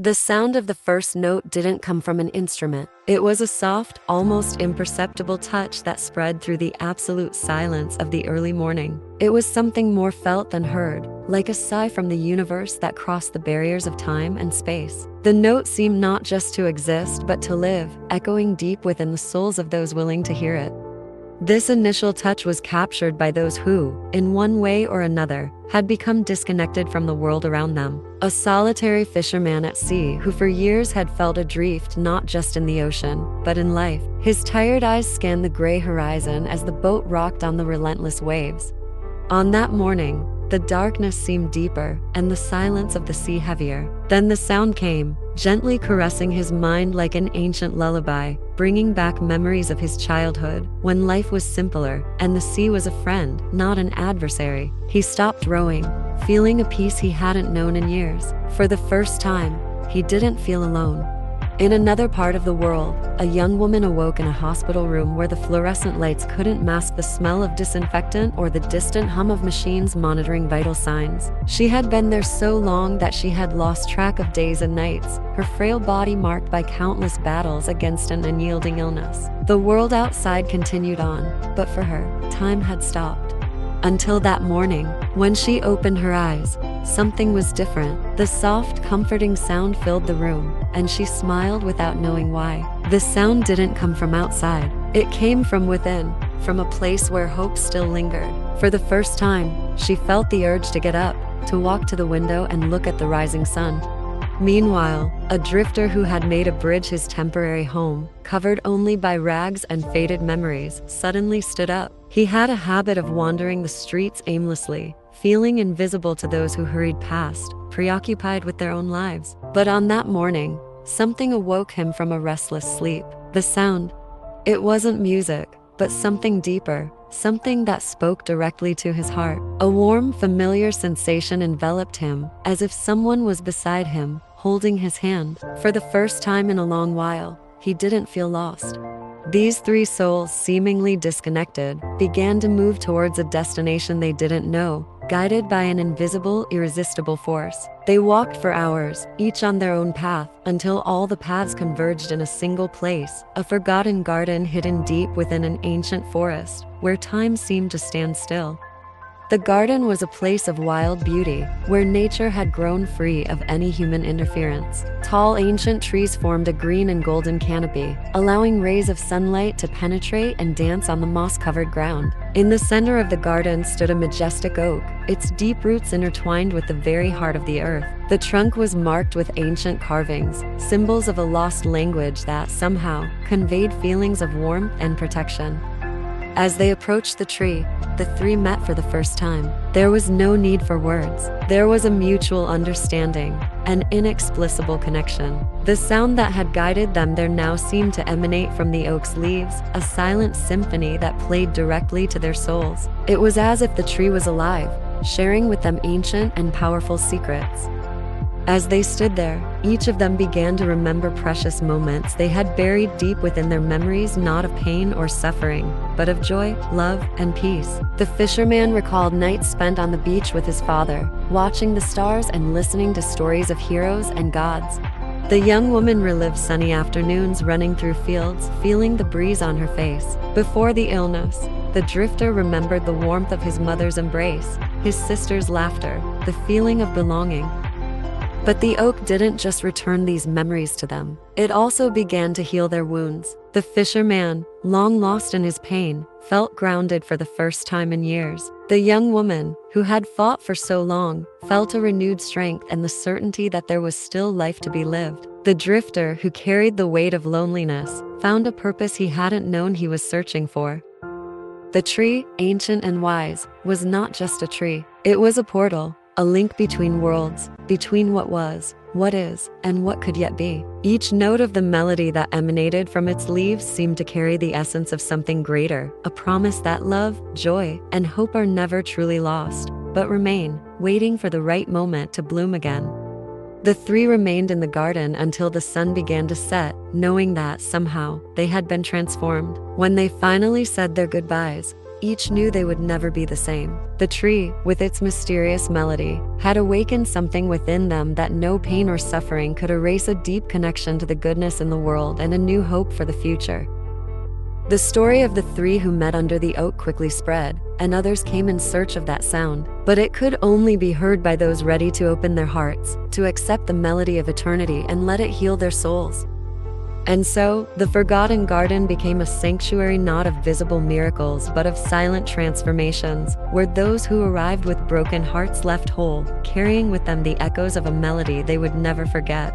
The sound of the first note didn't come from an instrument. It was a soft, almost imperceptible touch that spread through the absolute silence of the early morning. It was something more felt than heard, like a sigh from the universe that crossed the barriers of time and space. The note seemed not just to exist, but to live, echoing deep within the souls of those willing to hear it. This initial touch was captured by those who, in one way or another, had become disconnected from the world around them. A solitary fisherman at sea who for years had felt adrift not just in the ocean, but in life. His tired eyes scanned the gray horizon as the boat rocked on the relentless waves. On that morning, the darkness seemed deeper and the silence of the sea heavier. Then the sound came, gently caressing his mind like an ancient lullaby, bringing back memories of his childhood, when life was simpler and the sea was a friend, not an adversary. He stopped rowing, feeling a peace he hadn't known in years. For the first time, he didn't feel alone. In another part of the world, a young woman awoke in a hospital room where the fluorescent lights couldn't mask the smell of disinfectant or the distant hum of machines monitoring vital signs. She had been there so long that she had lost track of days and nights, her frail body marked by countless battles against an unyielding illness. The world outside continued on, but for her, time had stopped. Until that morning, when she opened her eyes, something was different. The soft, comforting sound filled the room, and she smiled without knowing why. The sound didn't come from outside. It came from within, from a place where hope still lingered. For the first time, she felt the urge to get up, to walk to the window and look at the rising sun. Meanwhile, a drifter who had made a bridge his temporary home, covered only by rags and faded memories, suddenly stood up. He had a habit of wandering the streets aimlessly, feeling invisible to those who hurried past, preoccupied with their own lives. But on that morning, something awoke him from a restless sleep. The sound. It wasn't music, but something deeper, something that spoke directly to his heart. A warm, familiar sensation enveloped him, as if someone was beside him, holding his hand. For the first time in a long while, he didn't feel lost. These three souls, seemingly disconnected, began to move towards a destination they didn't know, guided by an invisible, irresistible force. They walked for hours, each on their own path, until all the paths converged in a single place, a forgotten garden hidden deep within an ancient forest, where time seemed to stand still. The garden was a place of wild beauty, where nature had grown free of any human interference. Tall ancient trees formed a green and golden canopy, allowing rays of sunlight to penetrate and dance on the moss-covered ground. In the center of the garden stood a majestic oak, its deep roots intertwined with the very heart of the earth. The trunk was marked with ancient carvings, symbols of a lost language that somehow conveyed feelings of warmth and protection. As they approached the tree, the three met for the first time. There was no need for words. There was a mutual understanding, an inexplicable connection. The sound that had guided them there now seemed to emanate from the oak's leaves, a silent symphony that played directly to their souls. It was as if the tree was alive, sharing with them ancient and powerful secrets. As they stood there, each of them began to remember precious moments they had buried deep within their memories, not of pain or suffering, but of joy, love, and peace. The fisherman recalled nights spent on the beach with his father, watching the stars and listening to stories of heroes and gods. The young woman relived sunny afternoons running through fields, feeling the breeze on her face. Before the illness, the drifter remembered the warmth of his mother's embrace, his sister's laughter, the feeling of belonging. But the oak didn't just return these memories to them. It also began to heal their wounds. The fisherman, long lost in his pain, felt grounded for the first time in years. The young woman, who had fought for so long, felt a renewed strength and the certainty that there was still life to be lived. The drifter, who carried the weight of loneliness, found a purpose he hadn't known he was searching for. The tree, ancient and wise, was not just a tree. It was a portal. A link between worlds, between what was, what is, and what could yet be. Each note of the melody that emanated from its leaves seemed to carry the essence of something greater, a promise that love, joy, and hope are never truly lost, but remain, waiting for the right moment to bloom again. The three remained in the garden until the sun began to set, knowing that, somehow, they had been transformed. When they finally said their goodbyes, each knew they would never be the same. The tree, with its mysterious melody, had awakened something within them that no pain or suffering could erase: a deep connection to the goodness in the world and a new hope for the future. The story of the three who met under the oak quickly spread, and others came in search of that sound. But it could only be heard by those ready to open their hearts, to accept the melody of eternity and let it heal their souls. And so, the Forgotten Garden became a sanctuary not of visible miracles but of silent transformations, where those who arrived with broken hearts left whole, carrying with them the echoes of a melody they would never forget.